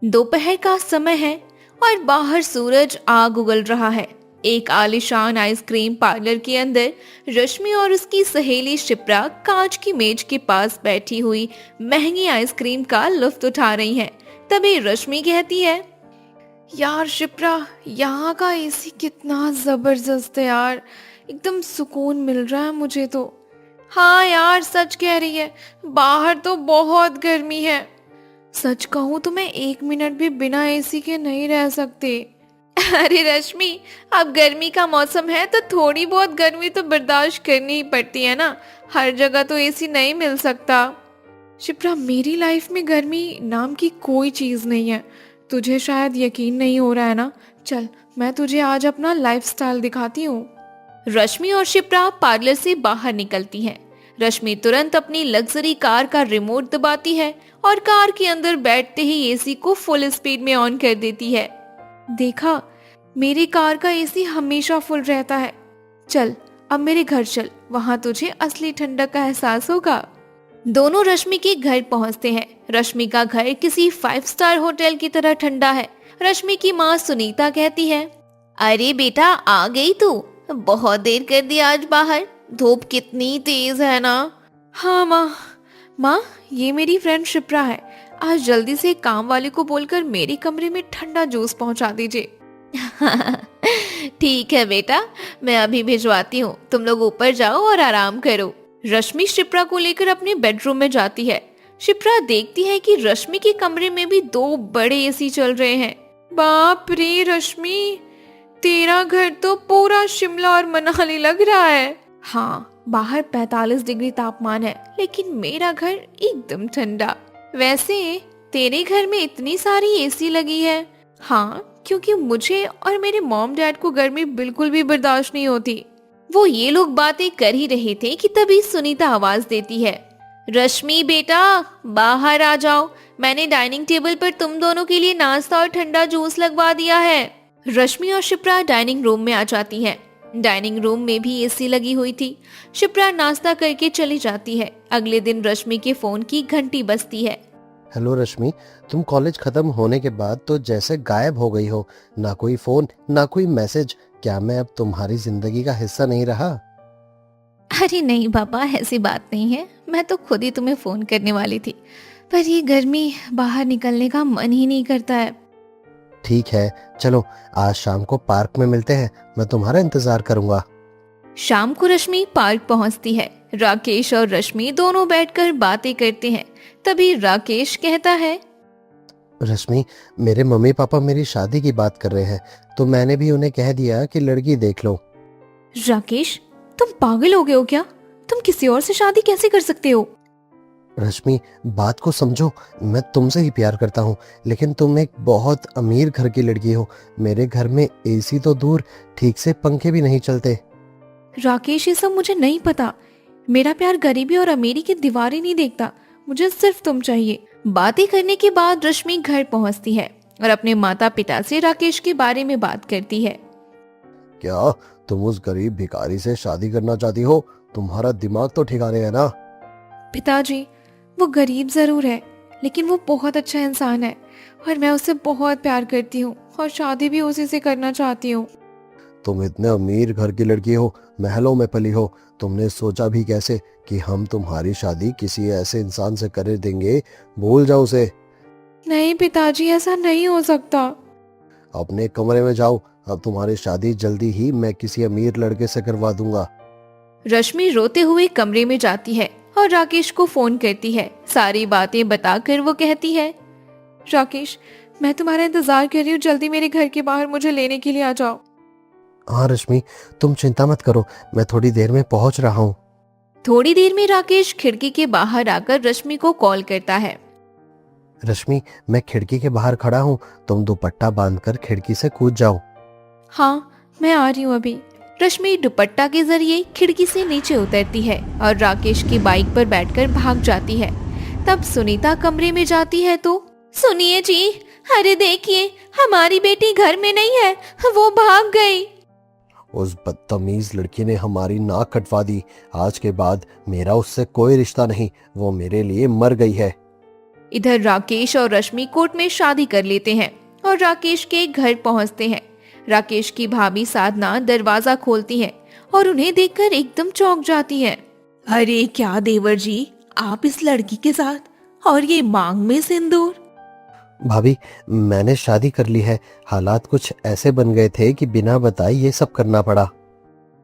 दोपहर का समय है और बाहर सूरज आग उगल रहा है। एक आलीशान आइसक्रीम पार्लर के अंदर रश्मि और उसकी सहेली शिप्रा कांच की मेज के पास बैठी हुई महंगी आइसक्रीम का लुत्फ उठा रही हैं। तभी रश्मि कहती है, यार शिप्रा, यहाँ का एसी कितना जबरदस्त है यार, एकदम सुकून मिल रहा है मुझे तो। हाँ यार, सच कह रही है, बाहर तो बहुत गर्मी है। सच कहूँ तो मैं 1 मिनट भी बिना एसी के नहीं रह सकती। अरे रश्मि, अब गर्मी का मौसम है तो थोड़ी बहुत गर्मी तो बर्दाश्त करनी ही पड़ती है ना, हर जगह तो एसी नहीं मिल सकता। शिप्रा, मेरी लाइफ में गर्मी नाम की कोई चीज़ नहीं है, तुझे शायद यकीन नहीं हो रहा है ना। चल, मैं तुझे आज अपना लाइफस्टाइल दिखाती हूँ। रश्मि और शिप्रा पार्लर से बाहर निकलती हैं। रश्मि तुरंत अपनी लग्जरी कार का रिमोट दबाती है और कार के अंदर बैठते ही एसी को फुल स्पीड में ऑन कर देती है। देखा, मेरी कार का एसी हमेशा फुल रहता है। चल, अब मेरे घर चल, वहाँ तुझे असली ठंडक का एहसास होगा। दोनों रश्मि के घर पहुँचते हैं। रश्मि का घर किसी 5 स्टार होटल की तरह ठंडा है। रश्मि की माँ सुनीता कहती है, अरे बेटा, आ गई तू, बहुत देर कर दी आज बाहर, धूप कितनी तेज है ना। हाँ माँ, ये मेरी फ्रेंड शिप्रा है, आज जल्दी से काम वाले को बोलकर मेरे कमरे में ठंडा जूस पहुंचा दीजिए। ठीक है बेटा, मैं अभी भिजवाती हूँ, तुम लोग ऊपर जाओ और आराम करो। रश्मि शिप्रा को लेकर अपने बेडरूम में जाती है। शिप्रा देखती है कि रश्मि के कमरे में भी 2 बड़े एसी चल रहे हैं। बाप रे रश्मि, तेरा घर तो पूरा शिमला और मनाली लग रहा है। हाँ, बाहर 45 डिग्री तापमान है, लेकिन मेरा घर एकदम ठंडा। वैसे तेरे घर में इतनी सारी एसी लगी है? हाँ, क्योंकि मुझे और मेरे मॉम डैड को गर्मी बिल्कुल भी बर्दाश्त नहीं होती। वो ये लोग बातें कर ही रहे थे कि तभी सुनीता आवाज देती है, रश्मि बेटा, बाहर आ जाओ, मैंने डाइनिंग टेबल पर तुम दोनों के लिए नाश्ता और ठंडा जूस लगवा दिया है। रश्मि और शिप्रा डाइनिंग रूम में आ जाती हैं। डाइनिंग रूम में भी एसी लगी हुई थी। शिप्रा नाश्ता करके चली जाती है। अगले दिन रश्मि के फोन की घंटी बजती है। हेलो रश्मि, तुम कॉलेज खत्म होने के बाद तो जैसे गायब हो गई हो, ना कोई फोन ना कोई मैसेज। क्या मैं अब तुम्हारी जिंदगी का हिस्सा नहीं रहा? अरे नहीं पापा, ऐसी बात नहीं है, मैं तो खुद ही तुम्हें फोन करने वाली थी, पर ये गर्मी, बाहर निकलने का मन ही नहीं करता है। ठीक है, चलो आज शाम को पार्क में मिलते हैं, मैं तुम्हारा इंतजार करूंगा। शाम को रश्मि पार्क पहुंचती है। राकेश और रश्मि दोनों बैठकर बातें करते हैं। तभी राकेश कहता है, रश्मि, मेरे मम्मी पापा मेरी शादी की बात कर रहे हैं, तो मैंने भी उन्हें कह दिया कि लड़की देख लो। राकेश, तुम पागल हो गए हो क्या? तुम किसी और से शादी कैसे कर सकते हो? रश्मि, बात को समझो, मैं तुमसे ही प्यार करता हूँ, लेकिन तुम एक बहुत अमीर घर की लड़की हो। मेरे घर में एसी तो दूर, ठीक से पंखे भी नहीं चलते। राकेश, ये सब मुझे नहीं पता। मेरा प्यार गरीबी और अमीरी की दीवारें नहीं देखता, मुझे सिर्फ तुम चाहिए। बातें करने के बाद रश्मि घर पहुंचती है और अपने माता पिता से राकेश के बारे में बात करती है। क्या तुम उस गरीब भिखारी से शादी करना चाहती हो? तुम्हारा दिमाग तो ठिकाने है ना? पिताजी, वो गरीब जरूर है, लेकिन वो बहुत अच्छा इंसान है और मैं उससे बहुत प्यार करती हूँ और शादी भी उसी से करना चाहती हूँ। तुम इतने अमीर घर की लड़की हो, महलों में पली हो, तुमने सोचा भी कैसे कि हम तुम्हारी शादी किसी ऐसे इंसान से कर देंगे? भूल जाओ उसे। नहीं पिताजी, ऐसा नहीं हो सकता। अपने कमरे में जाओ, अब तुम्हारी शादी जल्दी ही मैं किसी अमीर लड़के से करवा दूंगा। रश्मि रोते हुए कमरे में जाती है और राकेश को फोन करती है। सारी बातें बताकर वो कहती है, राकेश, मैं तुम्हारा इंतजार कर रही हूँ, जल्दी मेरे घर के बाहर मुझे लेने के लिए आ जाओ। हाँ रश्मि, तुम चिंता मत करो, मैं थोड़ी देर में पहुंच रहा हूँ। थोड़ी देर में राकेश खिड़की के बाहर आकर रश्मि को कॉल करता है। रश्मि, मैं खिड़की के बाहर खड़ा हूँ, तुम दुपट्टा बांधकर खिड़की से कूद जाओ। हाँ, मैं आ रही हूँ अभी। रश्मि दुपट्टा के जरिए खिड़की से नीचे उतरती है और राकेश की बाइक पर बैठकर भाग जाती है। तब सुनीता कमरे में जाती है तो, सुनिए जी, अरे देखिए, हमारी बेटी घर में नहीं है, वो भाग गई। उस बदतमीज लड़की ने हमारी नाक कटवा दी। आज के बाद मेरा उससे कोई रिश्ता नहीं, वो मेरे लिए मर गई है। इधर राकेश और रश्मि कोर्ट में शादी कर लेते हैं और राकेश के घर पहुंचते हैं। राकेश की भाभी साधना दरवाजा खोलती है और उन्हें देखकर एकदम चौंक जाती है। अरे क्या देवर जी, आप इस लड़की के साथ, और ये मांग में सिंदूर। भाभी, मैंने शादी कर ली है। हालात कुछ ऐसे बन गए थे कि बिना बताए ये सब करना पड़ा।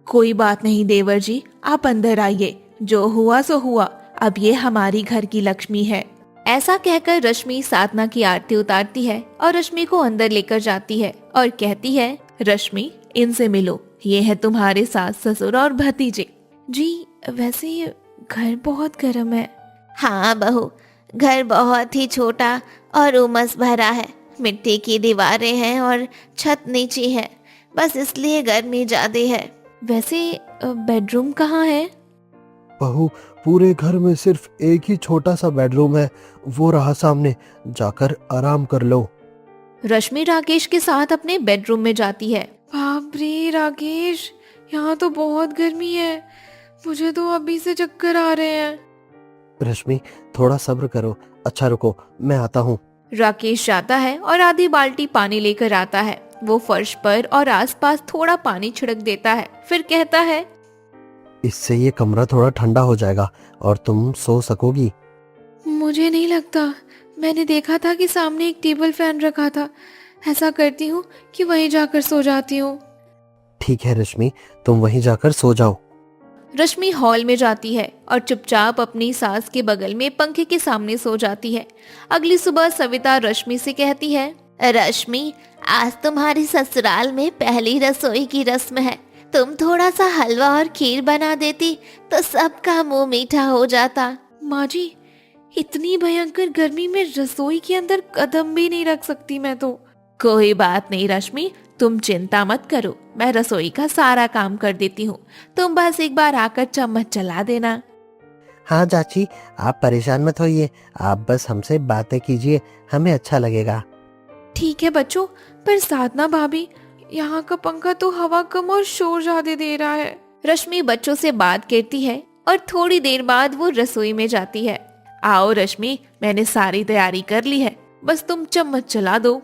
कोई बात नहीं देवर जी, आप अंदर आइए, जो हुआ सो हुआ, अब ये हमारी घर की लक्ष्मी है। ऐसा कहकर रश्मि साधना की आरती उतारती है और रश्मि को अंदर लेकर जाती है और कहती है, रश्मि इनसे मिलो, ये है तुम्हारे सास ससुर और भतीजे। जी वैसे ये घर बहुत गर्म है। हाँ बहू, घर बहुत ही छोटा और उमस भरा है। मिट्टी की दीवारें हैं और छत नीची है, बस इसलिए गर्मी ज्यादा है। वैसे बेडरूम कहाँ है? बहू, पूरे घर में सिर्फ एक ही छोटा सा बेडरूम है, वो रहा सामने, जाकर आराम कर लो। रश्मि राकेश के साथ अपने बेडरूम में जाती है। बाप रे राकेश, यहाँ तो बहुत गर्मी है, मुझे तो अभी से चक्कर आ रहे हैं। रश्मि, थोड़ा सब्र करो। अच्छा रुको, मैं आता हूँ। राकेश जाता है और आधी बाल्टी पानी लेकर आता है। वो फर्श पर और आसपास थोड़ा पानी छिड़क देता है, फिर कहता है, इससे ये कमरा थोड़ा ठंडा हो जाएगा और तुम सो सकोगी। मुझे नहीं लगता, मैंने देखा था कि सामने एक टेबल फैन रखा था, ऐसा करती हूँ कि वहीं जाकर सो जाती हूँ। ठीक है रश्मि, तुम वहीं जाकर सो जाओ। रश्मि हॉल में जाती है और चुपचाप अपनी सास के बगल में पंखे के सामने सो जाती है। अगली सुबह सविता रश्मि से कहती है, रश्मि, आज तुम्हारी ससुराल में पहली रसोई की रस्म है। तुम थोड़ा सा हलवा और खीर बना देती तो सबका मुंह मीठा हो जाता। माँ जी, इतनी भयंकर गर्मी में रसोई के अंदर कदम भी नहीं रख सकती मैं तो। कोई बात नहीं रश्मि, तुम चिंता मत करो, मैं रसोई का सारा काम कर देती हूँ, तुम बस एक बार आकर चम्मच चला देना। हाँ चाची, आप परेशान मत होइए, आप बस हमसे बातें कीजिए, हमें अच्छा लगेगा। ठीक है बच्चों, पर साधना भाभी, यहाँ का पंखा तो हवा कम और शोर ज्यादा दे रहा है। रश्मि बच्चों से बात करती है और थोड़ी देर बाद वो रसोई में जाती है। आओ रश्मि, मैंने सारी तैयारी कर ली है, बस तुम चम्मच चला दो।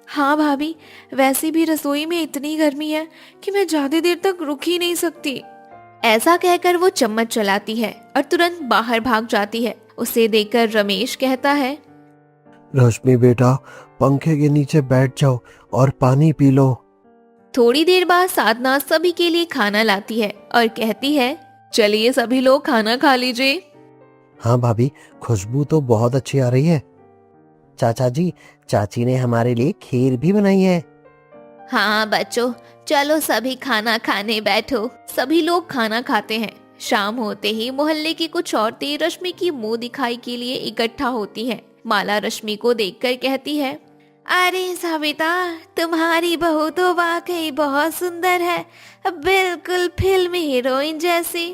हाँ भाभी, वैसे भी रसोई में इतनी गर्मी है कि मैं ज्यादा देर तक रुक ही नहीं सकती। ऐसा कहकर वो चम्मच चलाती है और तुरंत बाहर भाग जाती है। उसे देखकर रमेश कहता है, रश्मि बेटा, पंखे के नीचे बैठ जाओ और पानी पी लो। थोड़ी देर बाद साधना सभी के लिए खाना लाती है और कहती है, चलिए सभी लोग खाना खा लीजिए। हाँ भाभी, खुशबू तो बहुत अच्छी आ रही है। चाचा जी, चाची ने हमारे लिए खीर भी बनाई है। हाँ बच्चों, चलो सभी खाना खाने बैठो। सभी लोग खाना खाते हैं। शाम होते ही मोहल्ले की कुछ औरतें रश्मि की मुंह दिखाई के लिए इकट्ठा होती हैं। माला रश्मि को देखकर कहती है, अरे सविता, तुम्हारी बहू तो वाकई बहुत सुंदर है, बिल्कुल फिल्म हीरोइन जैसी।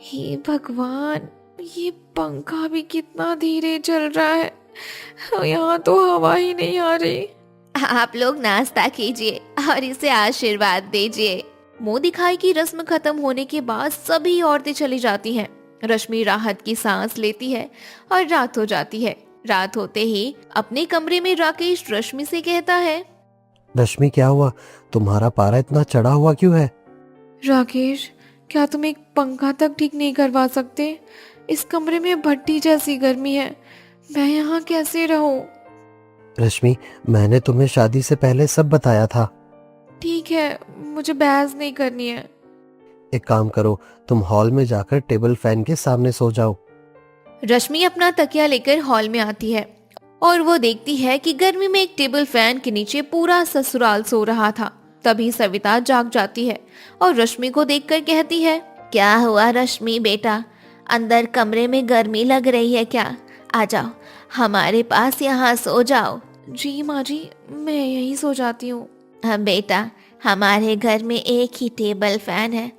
हे भगवान, ये पंखा भी कितना धीरे चल रहा है, यहाँ तो हवा ही नहीं आ रही। आप लोग नाश्ता कीजिए और इसे आशीर्वाद दीजिए। मुंह दिखाई की रस्म खत्म होने के बाद सभी औरतें चली जाती हैं। रश्मि राहत की सांस लेती है और रात हो जाती है। रात होते ही अपने कमरे में राकेश रश्मि से कहता है, रश्मि क्या हुआ, तुम्हारा पारा इतना चढ़ा हुआ क्यों है? राकेश, क्या तुम एक पंखा तक ठीक नहीं करवा सकते? इस कमरे में भट्टी जैसी गर्मी है, मैं यहाँ कैसे रहूं? रश्मि, मैंने तुम्हें शादी से पहले सब बताया था। ठीक है, मुझे बहस नहीं करनी है। एक काम करो, तुम हॉल में जाकर टेबल फैन के सामने सो जाओ। रश्मि अपना तकिया लेकर हॉल में आती है और वो देखती है कि गर्मी में एक टेबल फैन के नीचे पूरा ससुराल सो रहा था। तभी सविता जाग जाती है और रश्मि को देखकर कहती है, क्या हुआ रश्मि बेटा, अंदर कमरे में गर्मी लग रही है क्या? आ जाओ, हमारे पास यहाँ सो जाओ। जी माँ जी, मैं यहीं सो जाती हूँ। हाँ बेटा, हमारे घर में एक ही टेबल फैन है,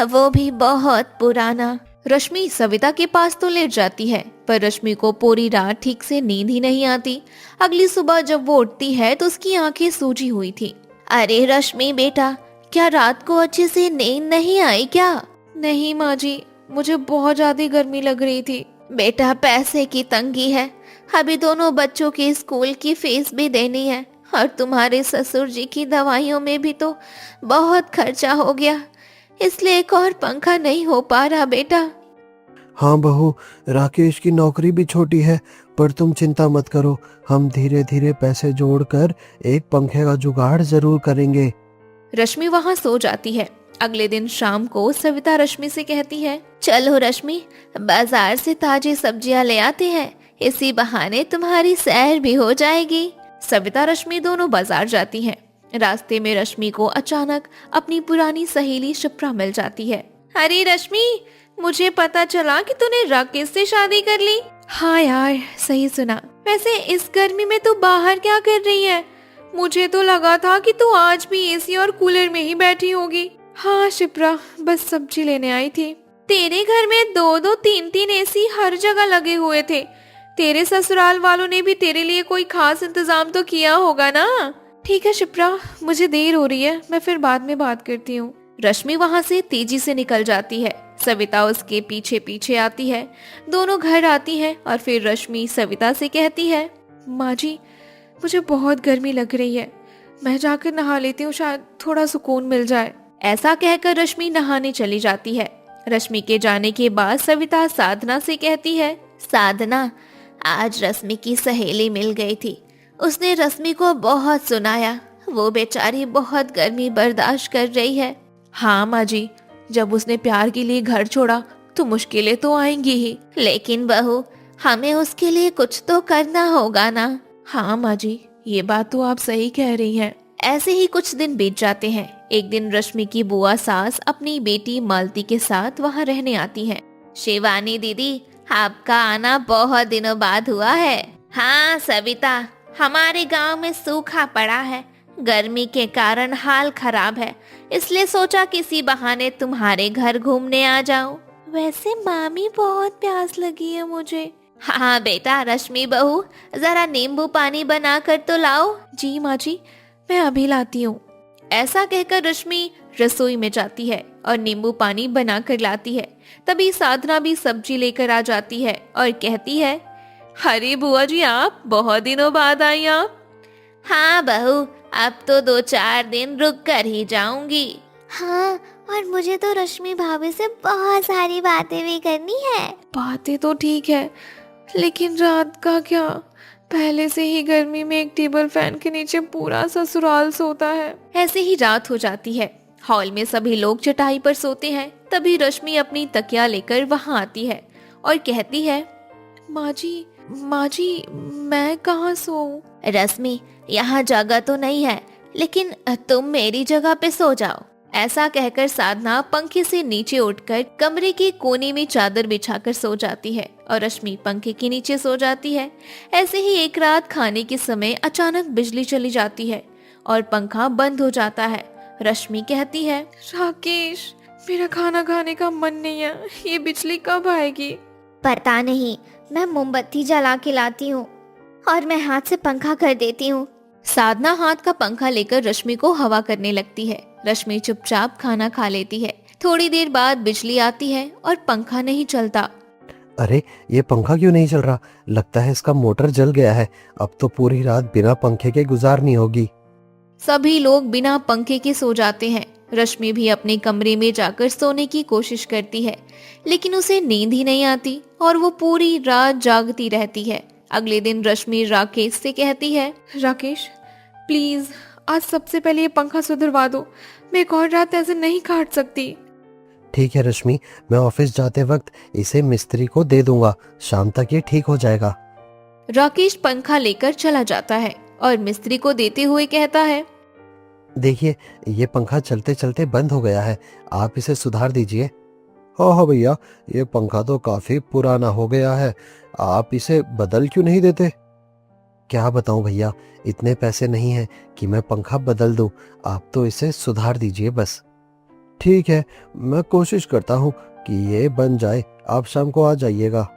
वो भी बहुत पुराना। रश्मि सविता के पास तो लेट जाती है, पर रश्मि को पूरी रात ठीक से नींद ही नहीं आती। अगली सुबह जब वो उठती है तो उसकी आंखें सूजी हुई थी। अरे रश्मि बेटा, क्या रात को अच्छे से नींद नहीं आई क्या? नहीं माँ जी, मुझे बहुत ज्यादा गर्मी लग रही थी। बेटा, पैसे की तंगी है, अभी दोनों बच्चों की स्कूल की फीस भी देनी है और तुम्हारे ससुर जी की दवाइयों में भी तो बहुत खर्चा हो गया, इसलिए एक और पंखा नहीं हो पा रहा बेटा। हाँ बहू, राकेश की नौकरी भी छोटी है, पर तुम चिंता मत करो, हम धीरे धीरे पैसे जोड़कर एक पंखे का जुगाड़ जरूर करेंगे। रश्मि वहाँ सो जाती है। अगले दिन शाम को सविता रश्मि से कहती है, चलो रश्मि, बाजार से ताजी सब्जियां ले आते हैं, इसी बहाने तुम्हारी सैर भी हो जाएगी। सविता रश्मि दोनों बाजार जाती हैं। रास्ते में रश्मि को अचानक अपनी पुरानी सहेली शिप्रा मिल जाती है। अरे रश्मि, मुझे पता चला कि तूने राकेश से शादी कर ली। हाँ यार, सही सुना। वैसे इस गर्मी में तू बाहर क्या कर रही है? मुझे तो लगा था कि तू आज भी एसी और कूलर में ही बैठी होगी। हाँ शिप्रा, बस सब्जी लेने आई थी। तेरे घर में 2-2, 3-3 एसी हर जगह लगे हुए थे। तेरे ससुराल वालों ने भी तेरे लिए कोई खास इंतजाम तो किया होगा ना। ठीक है शिप्रा, मुझे देर हो रही है, मैं फिर बाद में बात करती हूँ। रश्मि वहाँ से तेजी से निकल जाती है। सविता उसके पीछे पीछे आती है। दोनों घर आती हैं और फिर रश्मि सविता से कहती है, माँ जी, मुझे बहुत गर्मी लग रही है, मैं जाकर नहा लेती हूँ, शायद थोड़ा सुकून मिल जाए। ऐसा कहकर रश्मि नहाने चली जाती है। रश्मि के जाने के बाद सविता साधना से कहती है, साधना, आज रश्मि की सहेली मिल गई थी, उसने रश्मि को बहुत सुनाया, वो बेचारी बहुत गर्मी बर्दाश्त कर रही है। हाँ माँ जी, जब उसने प्यार के लिए घर छोड़ा तो मुश्किलें तो आएंगी ही। लेकिन बहू, हमें उसके लिए कुछ तो करना होगा ना। हाँ माँ जी, ये बात तो आप सही कह रही हैं। ऐसे ही कुछ दिन बीत जाते हैं। एक दिन रश्मि की बुआ सास अपनी बेटी मालती के साथ वहाँ रहने आती हैं। शिवानी दीदी, आपका आना बहुत दिनों बाद हुआ है। हाँ सविता, हमारे गांव में सूखा पड़ा है, गर्मी के कारण हाल खराब है, इसलिए सोचा किसी बहाने तुम्हारे घर घूमने आ जाऊं। वैसे मामी, बहुत प्यास लगी है मुझे। हाँ बेटा, रश्मि बहू, जरा नींबू पानी बना कर तो लाओ। जी माँ जी, मैं अभी लाती हूँ। ऐसा कहकर रश्मि रसोई में जाती है और नींबू पानी बना कर लाती है। तभी साधना भी सब्जी लेकर आ जाती है और कहती है, अरे बुआ जी, आप बहुत दिनों बाद आई आप। हाँ बहू, अब तो 2-4 दिन रुक कर ही जाऊंगी। हाँ, और मुझे तो रश्मि भाभी से बहुत सारी बातें भी करनी है। बातें तो ठीक है, लेकिन रात का क्या? पहले से ही गर्मी में एक टेबल फैन के नीचे पूरा ससुराल सोता है। ऐसे ही रात हो जाती है। हॉल में सभी लोग चटाई पर सोते हैं। तभी रश्मि अपनी तकिया लेकर वहाँ आती है और कहती है, माँ जी, मैं कहाँ सोऊं? रश्मि, यहाँ जगह तो नहीं है, लेकिन तुम मेरी जगह पे सो जाओ। ऐसा कहकर साधना पंखे से नीचे उठकर कमरे के कोने में चादर बिछाकर सो जाती है और रश्मि पंखे के नीचे सो जाती है। ऐसे ही एक रात खाने के समय अचानक बिजली चली जाती है और पंखा बंद हो जाता है। रश्मि कहती है, राकेश, मेरा खाना खाने का मन नहीं है, ये बिजली कब आएगी? पता नहीं, मैं मोमबत्ती जला के लाती हूँ और मैं हाथ से पंखा कर देती हूँ। साधना हाथ का पंखा लेकर रश्मि को हवा करने लगती है। रश्मि चुपचाप खाना खा लेती है। थोड़ी देर बाद बिजली आती है और पंखा नहीं चलता। अरे, ये पंखा क्यों नहीं चल रहा? लगता है इसका मोटर जल गया है। अब तो पूरी रात बिना पंखे के गुजारनी होगी। सभी लोग बिना पंखे के सो जाते हैं। रश्मि भी अपने कमरे में जाकर सोने की कोशिश करती है, लेकिन उसे नींद ही नहीं आती और वो पूरी रात जागती रहती है। अगले दिन रश्मि राकेश से कहती है, राकेश प्लीज, आज सबसे पहले ये पंखा सुधरवा दो, मैं एक और रात ऐसे नहीं काट सकती। ठीक है रश्मि, मैं ऑफिस जाते वक्त इसे मिस्त्री को दे दूंगा, शाम तक ये ठीक हो जाएगा। राकेश पंखा लेकर चला जाता है और मिस्त्री को देते हुए कहता है, देखिए, ये पंखा चलते चलते बंद हो गया है, आप इसे सुधार दीजिए। हाँ भैया, ये पंखा तो काफी पुराना हो गया है, आप इसे बदल क्यों नहीं देते? क्या बताऊं भैया, इतने पैसे नहीं हैं कि मैं पंखा बदल दूं, आप तो इसे सुधार दीजिए बस। ठीक है, मैं कोशिश करता हूँ कि ये बन जाए, आप शाम को आ जाइएगा।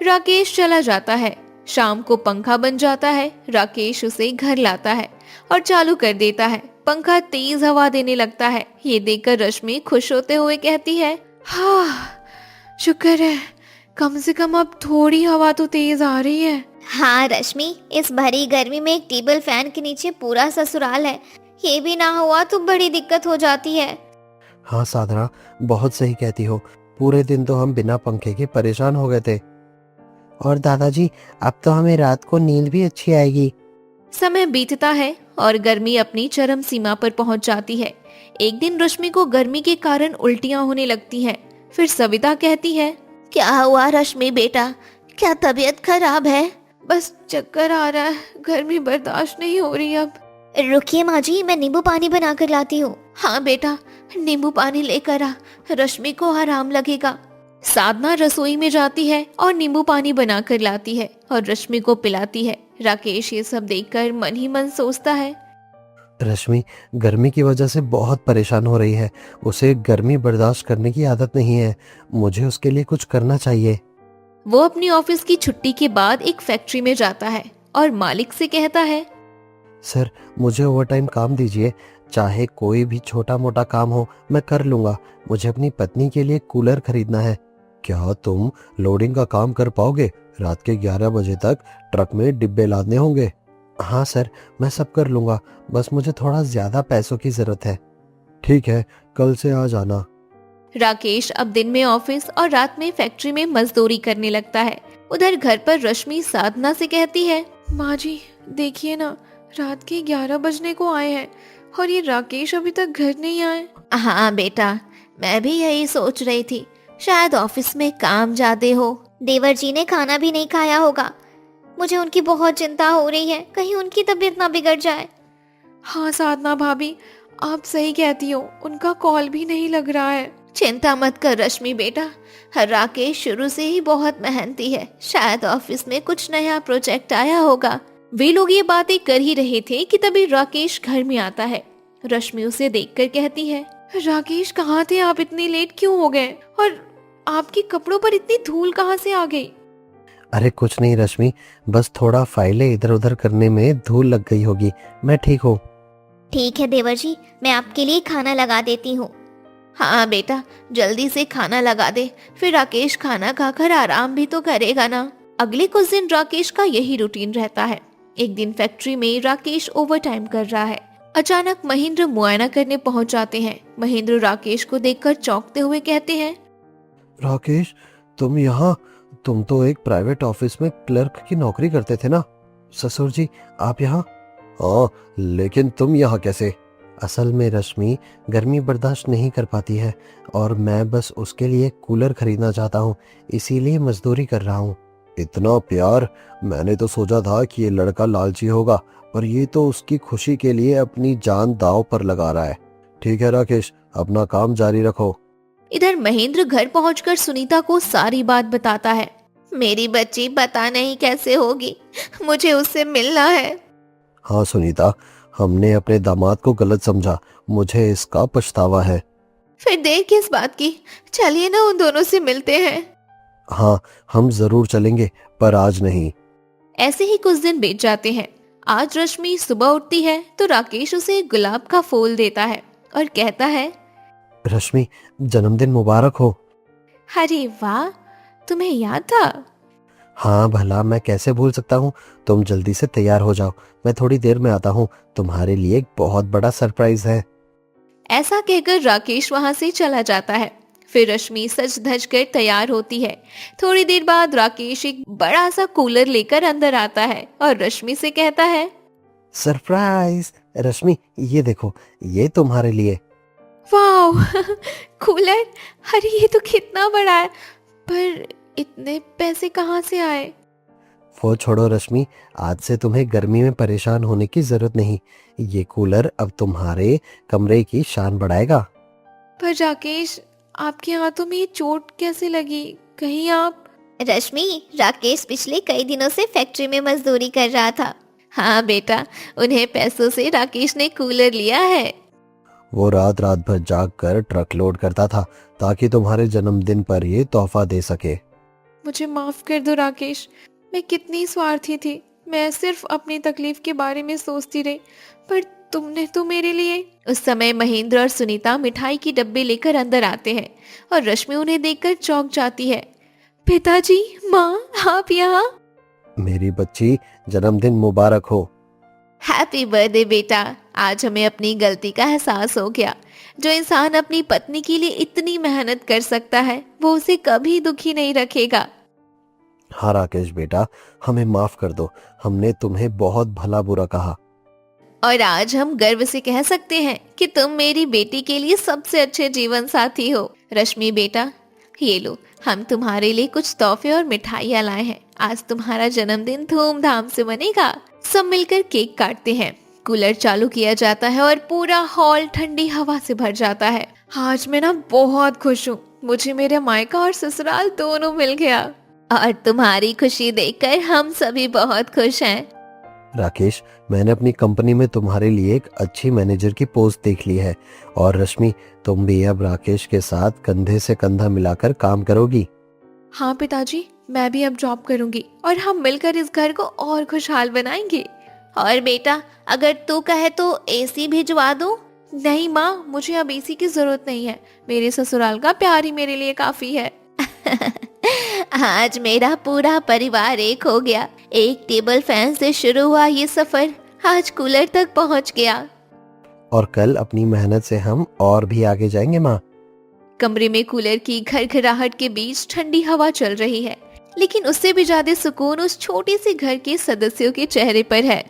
राकेश चला जाता है। शाम को पंखा बन जाता है। राकेश उसे घर लाता है और चालू कर देता है। पंखा तेज हवा देने लगता है। ये देखकर रश्मि खुश होते हुए कहती है, हाँ, शुक्र है, कम से कम अब थोड़ी हवा तो तेज आ रही है। हाँ रश्मि, इस भरी गर्मी में एक टेबल फैन के नीचे पूरा ससुराल है। ये भी ना हुआ तो बड़ी दिक्कत हो जाती है। हाँ साधना, बहुत सही कहती हो। पूरे दिन तो हम बिना पंखे के परेशान हो गए थे। और दादाजी, अब तो हमें रात को नींद भी अच्छी आएगी। समय बीतता है और गर्मी अपनी चरम सीमा पर पहुंच जाती है। एक दिन रश्मि को गर्मी के कारण उल्टियां होने लगती हैं। फिर सविता कहती है, क्या हुआ रश्मि बेटा, क्या तबीयत खराब है? बस चक्कर आ रहा है, गर्मी बर्दाश्त नहीं हो रही अब। रुकिए माँ जी, मैं नींबू पानी बना कर लाती हूँ। हाँ बेटा, नींबू पानी लेकर आ, रश्मि को आराम लगेगा। साधना रसोई में जाती है और नींबू पानी बनाकर लाती है और रश्मि को पिलाती है। राकेश ये सब देखकर मन ही मन सोचता है, रश्मि गर्मी की वजह से बहुत परेशान हो रही है। उसे गर्मी बर्दाश्त करने की आदत नहीं है। मुझे उसके लिए कुछ करना चाहिए। वो अपनी ऑफिस की छुट्टी के बाद एक फैक्ट्री में जाता है और मालिक से कहता है, सर, मुझे ओवरटाइम काम दीजिए। चाहे कोई भी छोटा मोटा काम हो, मैं कर लूंगा। मुझे अपनी पत्नी के लिए कूलर खरीदना है। क्या तुम लोडिंग का काम कर पाओगे? रात के 11 बजे तक ट्रक में डिब्बे लादने होंगे। हाँ सर, मैं सब कर लूंगा। बस मुझे थोड़ा ज्यादा पैसों की जरूरत है। ठीक है, कल से आ जाना। राकेश अब दिन में ऑफिस और रात में फैक्ट्री में मजदूरी करने लगता है। उधर घर पर रश्मि साधना से कहती है, माँ जी देखिए ना, रात के 11 बजने को आए हैं और ये राकेश अभी तक घर नहीं आए। हाँ बेटा, मैं भी यही सोच रही थी, शायद ऑफिस में काम ज्यादा हो। देवर जी ने खाना भी नहीं खाया होगा। मुझे उनकी बहुत चिंता हो रही है, कहीं उनकी तबीयत ना बिगड़ जाए। हाँ साधना भाभी, आप सही कहती हो, उनका कॉल भी नहीं लग रहा है। चिंता मत कर रश्मि बेटा, राकेश शुरू से ही बहुत मेहनती है। शायद ऑफिस में कुछ नया प्रोजेक्ट आया होगा। वे लोग ये बातें कर ही रहे थे कि तभी राकेश घर में आता है। रश्मि उसे देखकर कहती है, राकेश कहाँ थे आप? इतनी लेट क्यों हो गए? और आपके कपड़ों पर इतनी धूल कहाँ से आ गई? अरे कुछ नहीं रश्मि, बस थोड़ा फाइलें इधर उधर करने में धूल लग गई होगी। मैं ठीक हूँ। ठीक है देवर जी, मैं आपके लिए खाना लगा देती हूँ। हाँ बेटा, जल्दी से खाना लगा दे, फिर राकेश खाना खाकर आराम भी तो करेगा ना। अगले कुछ दिन राकेश का यही रूटीन रहता है। एक दिन फैक्ट्री में राकेश ओवरटाइम कर रहा है। अचानक महेंद्र मुआयना करने पहुंच जाते हैं। महेंद्र राकेश को देखकर चौंकते हुए कहते हैं, राकेश, तुम यहाँ? तुम तो एक प्राइवेट ऑफिस में क्लर्क की नौकरी करते थे ना? ससुर जी, आप यहाँ? हाँ, लेकिन तुम यहाँ कैसे? असल में रश्मि गर्मी बर्दाश्त नहीं कर पाती है और मैं बस उसके लिए कूलर खरीदना चाहता हूँ, इसीलिए मजदूरी कर रहा हूँ। इतना प्यार! मैंने तो सोचा था कि ये लड़का लालची होगा, पर ये तो उसकी खुशी के लिए अपनी जान दांव पर लगा रहा है। ठीक है राकेश, अपना काम जारी रखो। इधर महेंद्र घर पहुंचकर सुनीता को सारी बात बताता है। मेरी बच्ची पता नहीं कैसे होगी, मुझे उससे मिलना है। हाँ सुनीता, हमने अपने दामाद को गलत समझा। मुझे इसका पछतावा है। फिर देर किस बात की, चलिए ना उन दोनों से मिलते हैं। हाँ, हम जरूर चलेंगे, पर आज नहीं। ऐसे ही कुछ दिन बीत जाते हैं। आज रश्मि सुबह उठती है तो राकेश उसे गुलाब का फूल देता है और कहता है, रश्मि, जन्मदिन मुबारक हो। अरे वाह, तुम्हें याद था? हाँ भला, मैं कैसे भूल सकता हूँ। तुम जल्दी से तैयार हो जाओ, मैं थोड़ी देर में आता हूँ। तुम्हारे लिए एक बहुत बड़ा सरप्राइज है। ऐसा कहकर राकेश वहां से चला जाता है। फिर रश्मि सज धज कर तैयार होती है। थोड़ी देर बाद राकेश एक बड़ा सा कूलर लेकर अंदर आता है और रश्मि से कहता है, सरप्राइज! रश्मि, ये देखो, ये तुम्हारे लिए। वाह कूलर! अरे ये तो कितना बड़ा है, पर इतने पैसे कहाँ से आए? वो छोड़ो रश्मि, आज से तुम्हें गर्मी में परेशान होने की जरूरत नहीं। ये कूलर अब तुम्हारे कमरे की शान बढ़ाएगा। पर राकेश, आपके हाथों में ये चोट कैसे लगी? कहीं आप? रश्मि, राकेश पिछले कई दिनों से फैक्ट्री में मजदूरी कर रहा था। हाँ बेटा, उन्हें पैसों से राकेश ने कूलर लिया है। वो रात रात भर जाग कर ट्रक लोड करता था ताकि तुम्हारे जन्मदिन पर ये तोहफा दे सके। मुझे माफ कर दो राकेश, मैं कितनी स्वार्थी थी। मैं सिर्फ अपनी तकलीफ के बारे में सोचती रही, पर तुमने तो मेरे लिए। उस समय महेंद्र और सुनीता मिठाई की डब्बे लेकर अंदर आते हैं और रश्मि उन्हें देखकर चौंक जाती है। पिताजी, माँ, आप यहाँ? मेरी बच्ची, जन्मदिन मुबारक हो। हैप्पी बर्थडे बेटा। आज हमें अपनी गलती का एहसास हो गया। जो इंसान अपनी पत्नी के लिए इतनी मेहनत कर सकता है वो उसे कभी दुखी नहीं रखेगा। हाँ राकेश बेटा, हमें माफ कर दो, हमने तुम्हें बहुत भला बुरा कहा। और आज हम गर्व से कह सकते हैं कि तुम मेरी बेटी के लिए सबसे अच्छे जीवन साथी हो। रश्मि बेटा, ये लो, हम तुम्हारे लिए कुछ तोहफे और मिठाइयाँ लाए हैं। आज तुम्हारा जन्मदिन धूमधाम से मनेगा। सब मिलकर केक काटते हैं। कूलर चालू किया जाता है और पूरा हॉल ठंडी हवा से भर जाता है। आज मैं ना बहुत खुश हूँ। मुझे मेरे मायका और ससुराल दोनों मिल गया। और तुम्हारी खुशी देखकर हम सभी बहुत खुश हैं। राकेश, मैंने अपनी कंपनी में तुम्हारे लिए एक अच्छी मैनेजर की पोस्ट देख ली है। और रश्मि, तुम भी अब राकेश के साथ कंधे से कंधा मिलाकर काम करोगी। हाँ पिताजी, मैं भी अब जॉब करूंगी और हम मिलकर इस घर को और खुशहाल बनाएंगे। और बेटा, अगर तू कहे तो एसी भिजवा दूं? नहीं माँ, मुझे अब एसी की जरूरत नहीं है। मेरे ससुराल का प्यार ही मेरे लिए काफी है। आज मेरा पूरा परिवार एक हो गया। एक टेबल फैन से शुरू हुआ ये सफर आज कूलर तक पहुंच गया। और कल अपनी मेहनत से हम और भी आगे जाएंगे माँ। कमरे में कूलर की घरघराहट के बीच ठंडी हवा चल रही है, लेकिन उससे भी ज्यादा सुकून उस छोटे से घर के सदस्यों के चेहरे पर है।